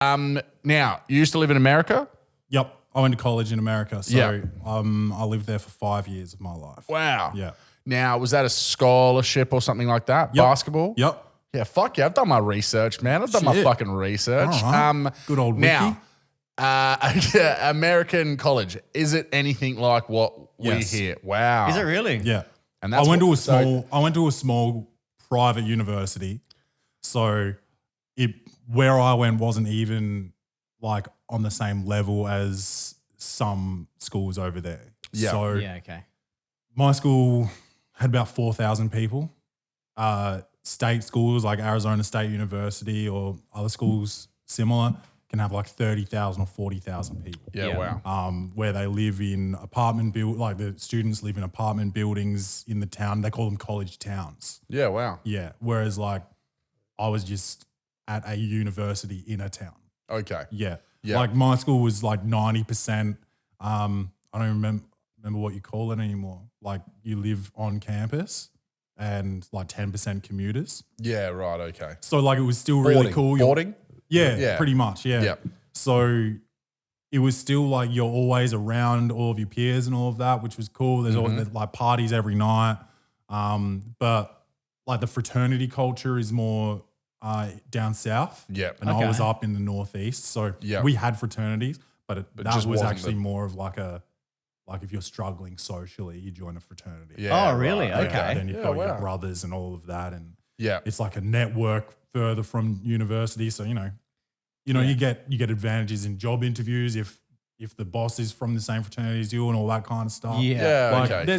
Now, you used to live in America? Yep. I went to college in America. So Yeah. I lived there for 5 years of my life. Wow. Yeah. Now, was that a scholarship or something like that? Yep. Basketball? Yep. Yeah, fuck yeah. I've done my research, man. I've done my Shit. fucking research. All right. Good old now, wiki. American college, is it anything like what Yes. we hear? Wow. Is it really? Yeah. And I went to a small private university. So where I went wasn't even like on the same level as some schools over there. Yeah. So Yeah, okay. my school had about 4,000 people. State schools like Arizona State University or other schools similar can have like 30,000 or 40,000 people. Yeah, Yeah. wow. Where they live in like the students live in apartment buildings in the town. They call them college towns. Yeah, wow. Yeah. Whereas like I was just at a university in a town. Okay. Yeah. Yeah. Like my school was like 90%. I don't remember what you call it anymore. Like you live on campus and like 10% commuters. Yeah, right, okay. So like it was still really cool. Boarding? Yeah, Yeah. pretty much. Yeah. Yeah. So it was still like you're always around all of your peers and all of that, which was cool. There's always like parties every night. But like the fraternity culture is more down south. Yeah. And I was up in the northeast. So Yeah. we had fraternities, but that just was wasn't actually more of like if you're struggling socially, you join a fraternity. Yeah. Oh, really? right, Okay. Then you've Yeah, got your wow. brothers and all of that. And Yeah. it's like a network further from university. So, you get advantages in job interviews if the boss is from the same fraternity as you and all that kind of stuff. Yeah. Yeah, Like okay,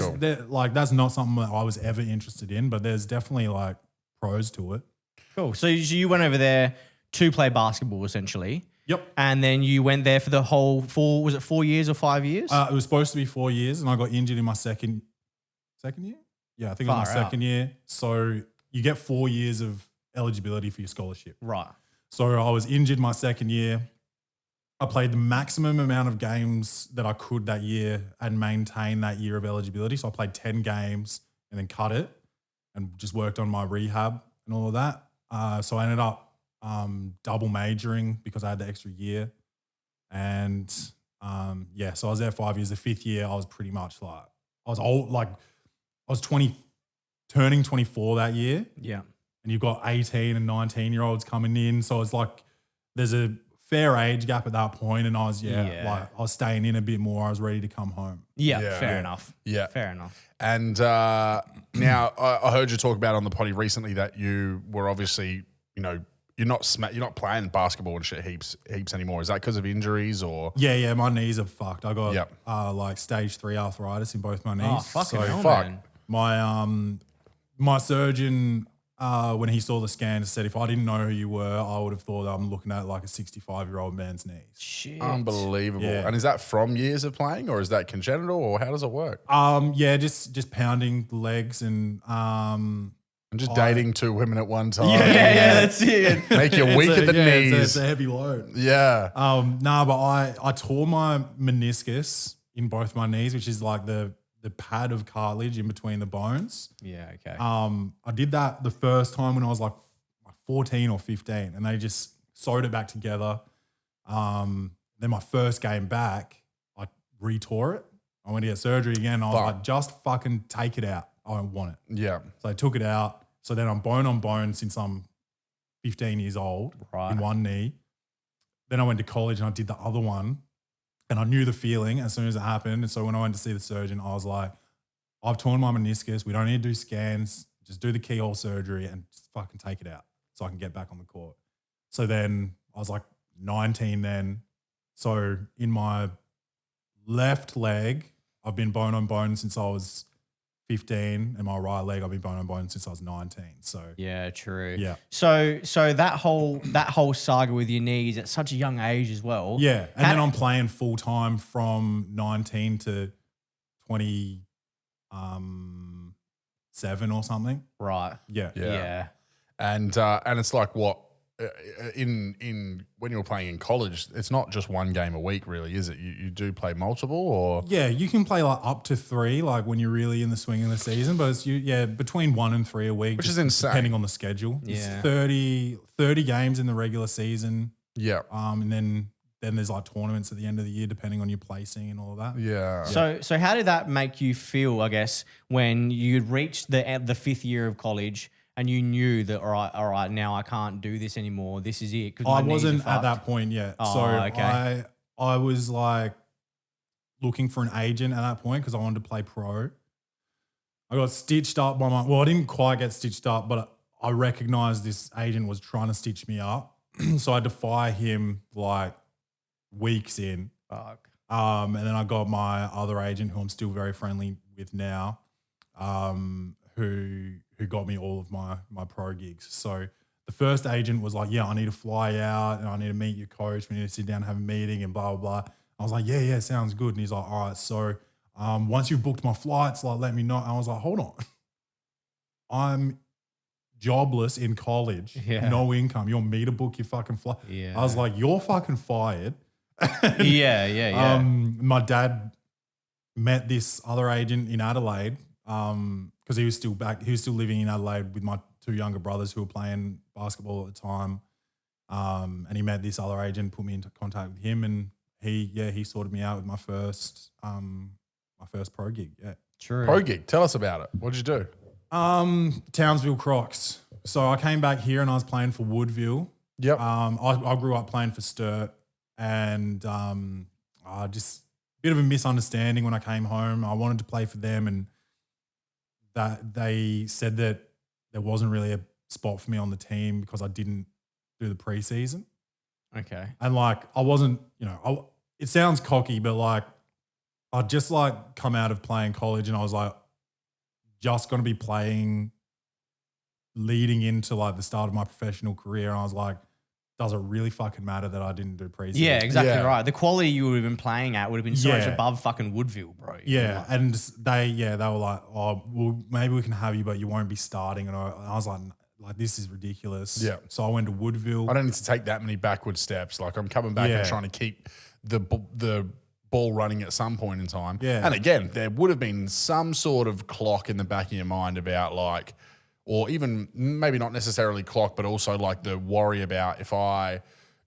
cool. that's not something that I was ever interested in, but there's definitely like pros to it. Cool. So you went over there to play basketball essentially. Yep. And then you went there for the whole 4 years or 5 years? It was supposed to be 4 years and I got injured in my second year. Yeah, I think it was Far my out. second year. So you get 4 years of eligibility for your scholarship. Right. So I was injured my second year. I played the maximum amount of games that I could that year and maintain that year of eligibility. So I played 10 games and then cut it and just worked on my rehab and all of that. So I ended up double majoring because I had the extra year. And so I was there 5 years. The fifth year, I was pretty much like, I was old, like I was turning 24 that year. Yeah. And you've got 18 and 19-year-olds coming in. So it's like there's a fair age gap at that point, and I was I was staying in a bit more. I was ready to come home. Yeah. Yeah. Fair Yeah. enough. Yeah. Fair enough. And now I heard you talk about on the potty recently that you were obviously, you're not playing basketball and shit heaps anymore. Is that because of injuries or? Yeah, my knees are fucked. I got Yep. like stage 3 arthritis in both my knees. Oh, fucking hell, fuck. man. My surgeon, when he saw the scans, said if I didn't know who you were, I would have thought I'm looking at like a 65-year-old man's knees. Shit. Unbelievable. Yeah. And is that from years of playing or is that congenital or how does it work? Just pounding the legs and And just dating two women at one time. Yeah, that's it. Make you weak at the knees. It's a heavy load. Yeah. But I tore my meniscus in both my knees, which is like the pad of cartilage in between the bones. Yeah, okay. I did that the first time when I was like 14 or 15, and they just sewed it back together. Then my first game back, I retore it. I went to get surgery again. I was like, just fucking take it out. I don't want it. Yeah. So I took it out. So then I'm bone on bone since I'm 15 years old Right. in one knee. Then I went to college and I did the other one. And I knew the feeling as soon as it happened. And so when I went to see the surgeon, I was like, I've torn my meniscus. We don't need to do scans. Just do the keyhole surgery and just fucking take it out so I can get back on the court. So then I was like 19 then. So in my left leg, I've been bone on bone since I was 15, and my right leg I've been bone on bone since I was 19. So Yeah, true. Yeah. So that whole saga with your knees at such a young age as well. yeah, and then I'm playing full time from 19 to 27 or something. Right. Yeah, Yeah. And it's like what in when you were playing in college, it's not just one game a week, really, is it? You do play multiple, or Yeah, you can play like up to 3, like when you're really in the swing of the season, but it's between 1 and 3 a week, Which just is insane. depending on the schedule. Yeah. It's 30 games in the regular season. Yeah. And then there's like tournaments at the end of the year, depending on your placing and all of that. Yeah. So how did that make you feel, I guess, when you reached the fifth year of college and you knew that, all right, now I can't do this anymore. This is it. 'Cause my I knees are wasn't at fucked. that point yet. Oh, So okay. I was like looking for an agent at that point because I wanted to play pro. I got stitched up by I didn't quite get stitched up, but I recognized this agent was trying to stitch me up. So I had to fire him like weeks in. Fuck. And then I got my other agent, who I'm still very friendly with now, who got me all of my pro gigs. So the first agent was like, yeah, I need to fly out and I need to meet your coach. We need to sit down and have a meeting and blah, blah, blah. I was like, yeah, sounds good. And he's like, all right, so once you've booked my flights, like, let me know. And I was like, hold on. I'm jobless in college, no income. You want me to book your fucking flight? Yeah. I was like, you're fucking fired. Yeah. My dad met this other agent in Adelaide because he was still living in Adelaide with my two younger brothers who were playing basketball at the time. And he met this other agent, put me into contact with him, and he sorted me out with my first pro gig. Yeah. True. Pro gig. Tell us about it. What'd you do? Townsville Crocs. So I came back here and I was playing for Woodville. Yep. I grew up playing for Sturt, and just a bit of a misunderstanding when I came home. I wanted to play for them, and that they said that there wasn't really a spot for me on the team because I didn't do the preseason. Okay. And like I wasn't, it sounds cocky, but like I'd just like come out of playing college and I was like just going to be playing leading into like the start of my professional career. And I was like, does it really fucking matter that I didn't do preseason? Yeah, exactly Yeah. right. The quality you would have been playing at would have been so much Yeah. above fucking Woodville, bro. Yeah. And they were like, oh, well, maybe we can have you, but you won't be starting. And I was like, this is ridiculous. Yeah. So I went to Woodville. I don't need to take that many backward steps. Like I'm coming back Yeah. and trying to keep the ball running at some point in time. Yeah. And again, there would have been some sort of clock in the back of your mind about like, or even maybe not necessarily clock, but also like the worry about if I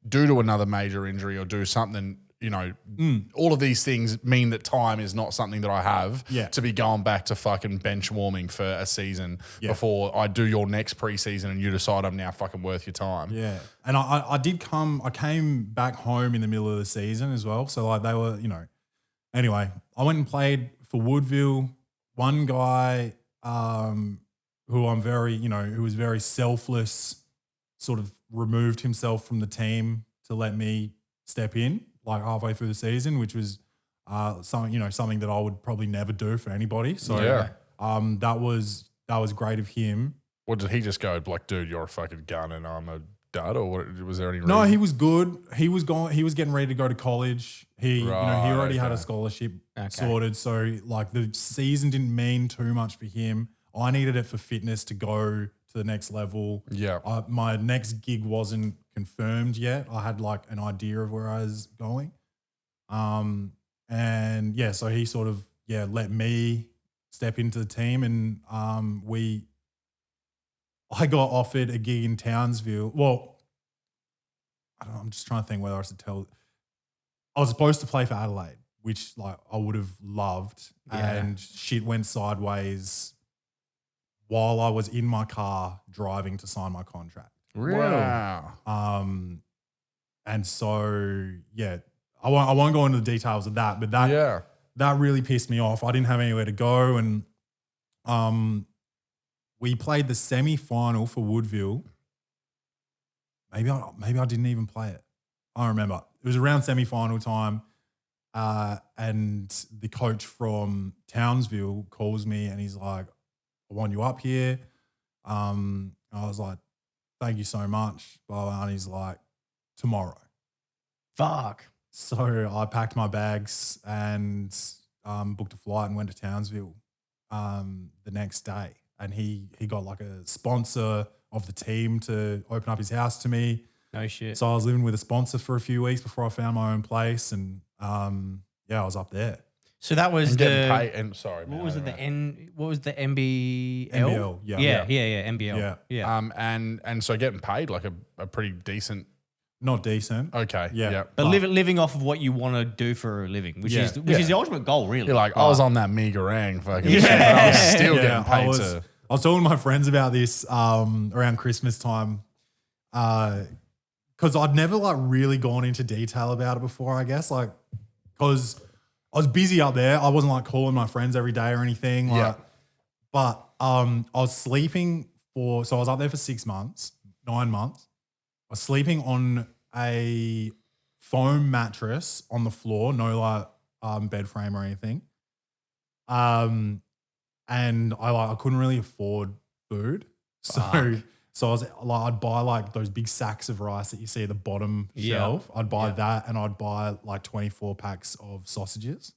do to another major injury or do something, all of these things mean that time is not something that I have to be going back to fucking bench warming for a season before I do your next preseason and you decide I'm now fucking worth your time. Yeah. And I came back home in the middle of the season as well. So like they were, anyway, I went and played for Woodville. One guy who I'm very, who was very selfless, sort of removed himself from the team to let me step in like halfway through the season, which was something that I would probably never do for anybody. So that was great of him. What did he just go like, dude, you're a fucking gun and I'm a dud, or what, was there any reason? No, he was good. He was getting ready to go to college. He already had a scholarship sorted. So like the season didn't mean too much for him. I needed it for fitness to go to the next level. Yeah. My next gig wasn't confirmed yet. I had like an idea of where I was going. So he sort of, let me step into the team, and I got offered a gig in Townsville. Well, I'm just trying to think whether I should tell. I was supposed to play for Adelaide, which like I would have loved, and shit went sideways while I was in my car driving to sign my contract. Really? Wow. And so I won't go into the details of that, but that really pissed me off. I didn't have anywhere to go, and we played the semi-final for Woodville. Maybe I didn't even play it. I don't remember. It was around semi-final time, and the coach from Townsville calls me and he's like, I want you up here. I was like, thank you so much. Blah, blah, and he's like, tomorrow. Fuck. So I packed my bags and booked a flight and went to Townsville the next day. And he got like a sponsor of the team to open up his house to me. No shit. So I was living with a sponsor for a few weeks before I found my own place, and I was up there. So that was And the getting paid. And sorry, man. what was it? What was the NBL? NBL, yeah, NBL. Yeah. Yeah. And so getting paid like a pretty decent Not decent. Okay. Yeah. But living off of what you want to do for a living, which is the ultimate goal, really. You're like, I was on that meega fucking shit, but I was still getting paid to. I was talking to my friends about this around Christmas time because I'd never like really gone into detail about it before, I guess, like because I was busy up there. I wasn't like calling my friends every day or anything. Like, but I was sleeping so I was up there for 9 months. I was sleeping on a foam mattress on the floor, no like bed frame or anything. And I couldn't really afford food. So I was like, I'd buy like those big sacks of rice that you see at the bottom shelf. I'd buy that and I'd buy like 24 packs of sausages.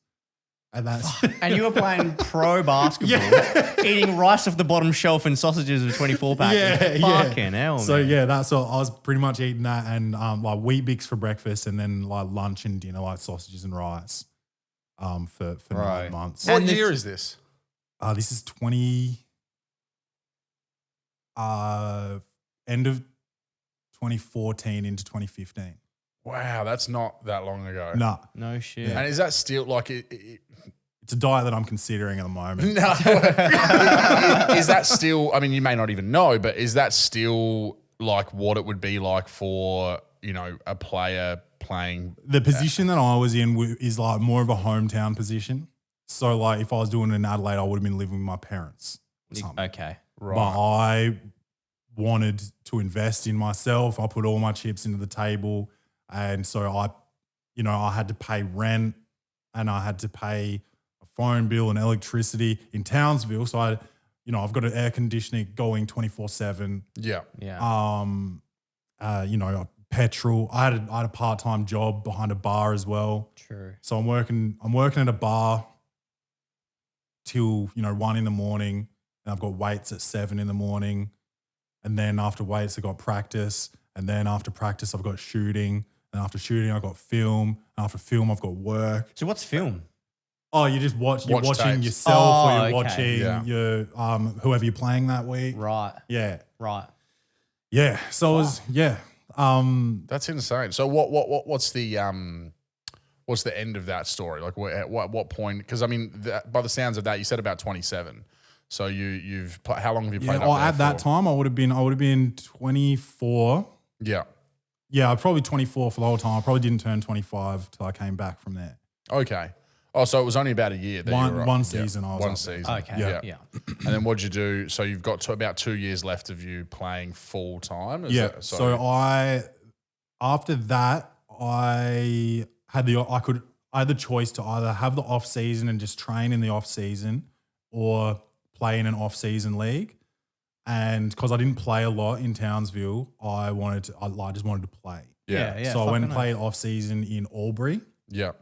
And that's and you were playing pro basketball, eating rice off the bottom shelf and sausages of 24 pack. Fucking hell, man. So that's what I was pretty much eating that and like Wheat Bix for breakfast and then like lunch and dinner like sausages and rice for 9 months. What year is this? This is end of 2014 into 2015. Wow, that's not that long ago. Nah. No shit. And is that still like it's a diet that I'm considering at the moment. No. Is that still, I mean, you may not even know, but is that still like what it would be like for, you know, a player playing? The position that I was in is like more of a hometown position. So like if I was doing it in Adelaide, I would have been living with my parents or something. Okay. Right. But I wanted to invest in myself. I put all my chips into the table. And so I had to pay rent and I had to pay a phone bill and electricity in Townsville. So I've got an air conditioning going 24/7. Yeah. Yeah. Petrol. I had a part-time job behind a bar as well. True. So I'm working at a bar till 1 a.m. and I've got weights at 7 a.m. And then after weights, I got practice. And then after practice, I've got shooting. And after shooting, I've got film. And after film, I've got work. So what's film? Oh, you just watch. You're watching tapes. yourself, or you're okay. watching your whoever you're playing that week. Right. Yeah. Right. Yeah. So it was That's insane. So what's the end of that story? Like at what point? Because I mean, by the sounds of that, you said about 27. So you've how long have you played? At that time, I would have been 24. Yeah. Yeah, I probably 24 for the whole time. I probably didn't turn 25 till I came back from there. Okay. Oh, so it was only about a year. One season. I was one up season. there. Okay. Yeah. And then what'd you do? So you've got about 2 years left of you playing full time. So after that, I had the choice to either have the off season and just train in the off season, or play in an off season league. And because I didn't play a lot in Townsville, I just wanted to play. Yeah. So I went and played off season in Albury. Yeah.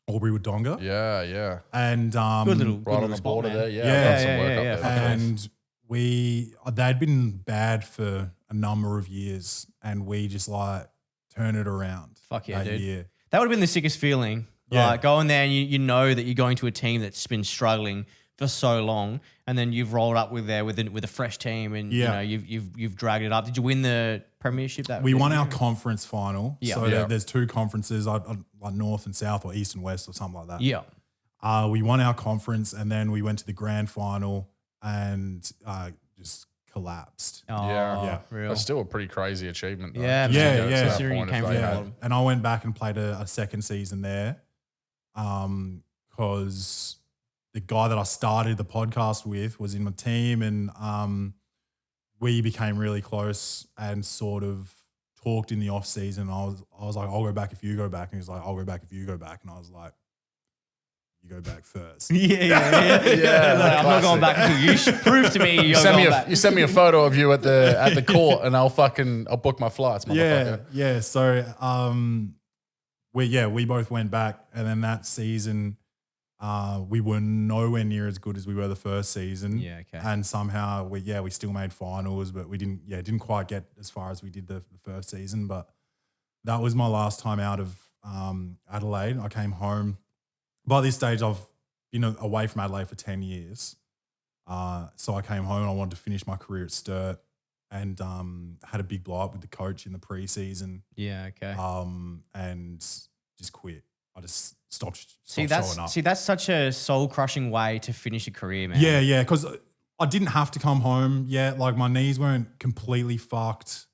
Albury Wodonga. Yeah. And Good little Right on the spot, border man. there. Yeah. I've done some work up there. And they'd been bad for a number of years, and we just like turn it around. Fuck yeah, that dude. year. That would have been the sickest feeling. Yeah. Like going there and you know that you're going to a team that's been struggling for so long, and then you've rolled up with a fresh team, and you've dragged it up. Did you win the premiership? We won our conference final. Yeah. So Yeah. there's two conferences, like North and South, or East and West, or something like that. Yeah. We won our conference, and then we went to the grand final and just collapsed. Oh, Yeah. real. That's still a pretty crazy achievement. Though. Yeah, Just to man. get to Yeah. that Considering you point came if from they the had- bottom. And I went back and played a second season there because the guy that I started the podcast with was in my team, and we became really close and sort of talked in the off season. I was like, I'll go back if you go back. And he's like, I'll go back if you go back. And I was like, you go back first. Yeah. Like, I'm not going back until you prove to me you're going back. You send me a photo of you at the court, and I'll book my flights, motherfucker. Yeah. So we both went back, and then that season we were nowhere near as good as we were the first season. Yeah, okay. And somehow we still made finals, but we didn't quite get as far as we did the first season. But that was my last time out of Adelaide. I came home. By this stage, I've been away from Adelaide for 10 years. So I came home and I wanted to finish my career at Sturt. and had a big blow up with the coach in the preseason. Yeah, okay. And just quit. I just stopped See, showing up. that's such a soul crushing way to finish a career, man. Yeah, because I didn't have to come home yet. Like my knees weren't completely fucked.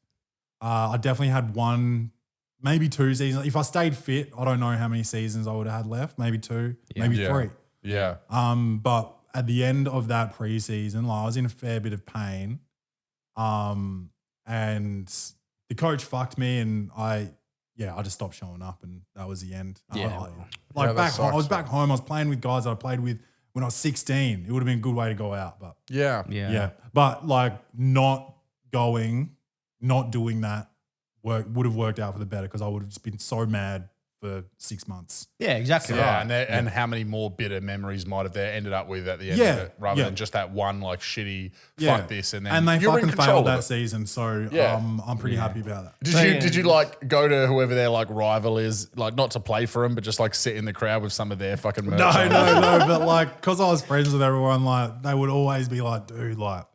I definitely had 1, maybe 2 seasons. If I stayed fit, I don't know how many seasons I would have had left. Maybe 2, maybe 3. Yeah. But at the end of that preseason, like I was in a fair bit of pain. And the coach fucked me, and I just stopped showing up, and that was the end. Back home, I was back home. I was playing with guys that I played with when I was 16. It would have been a good way to go out, but Yeah. But like not doing that would have worked out for the better, because I would have just been so mad for 6 months. Yeah, exactly. Yeah, Right. and how many more bitter memories might have they ended up with at the end of it, rather than just that one like shitty fuck this, and then they you're in fucking control failed of that it. season. So I'm pretty happy about that. Did you like go to whoever their like rival is, like not to play for them, but just like sit in the crowd with some of their fucking merch? No, but like because I was friends with everyone, like they would always be like, dude, like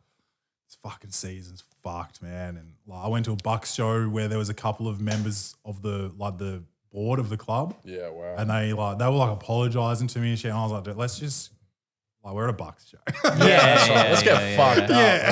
this fucking season's fucked, man. And like I went to a Bucks show where there was a couple of members of the board of the club. Yeah, wow. And they were like apologizing to me and shit. And I was like, dude, let's just like we're at a Bucks show. Let's get fucked up. Yeah.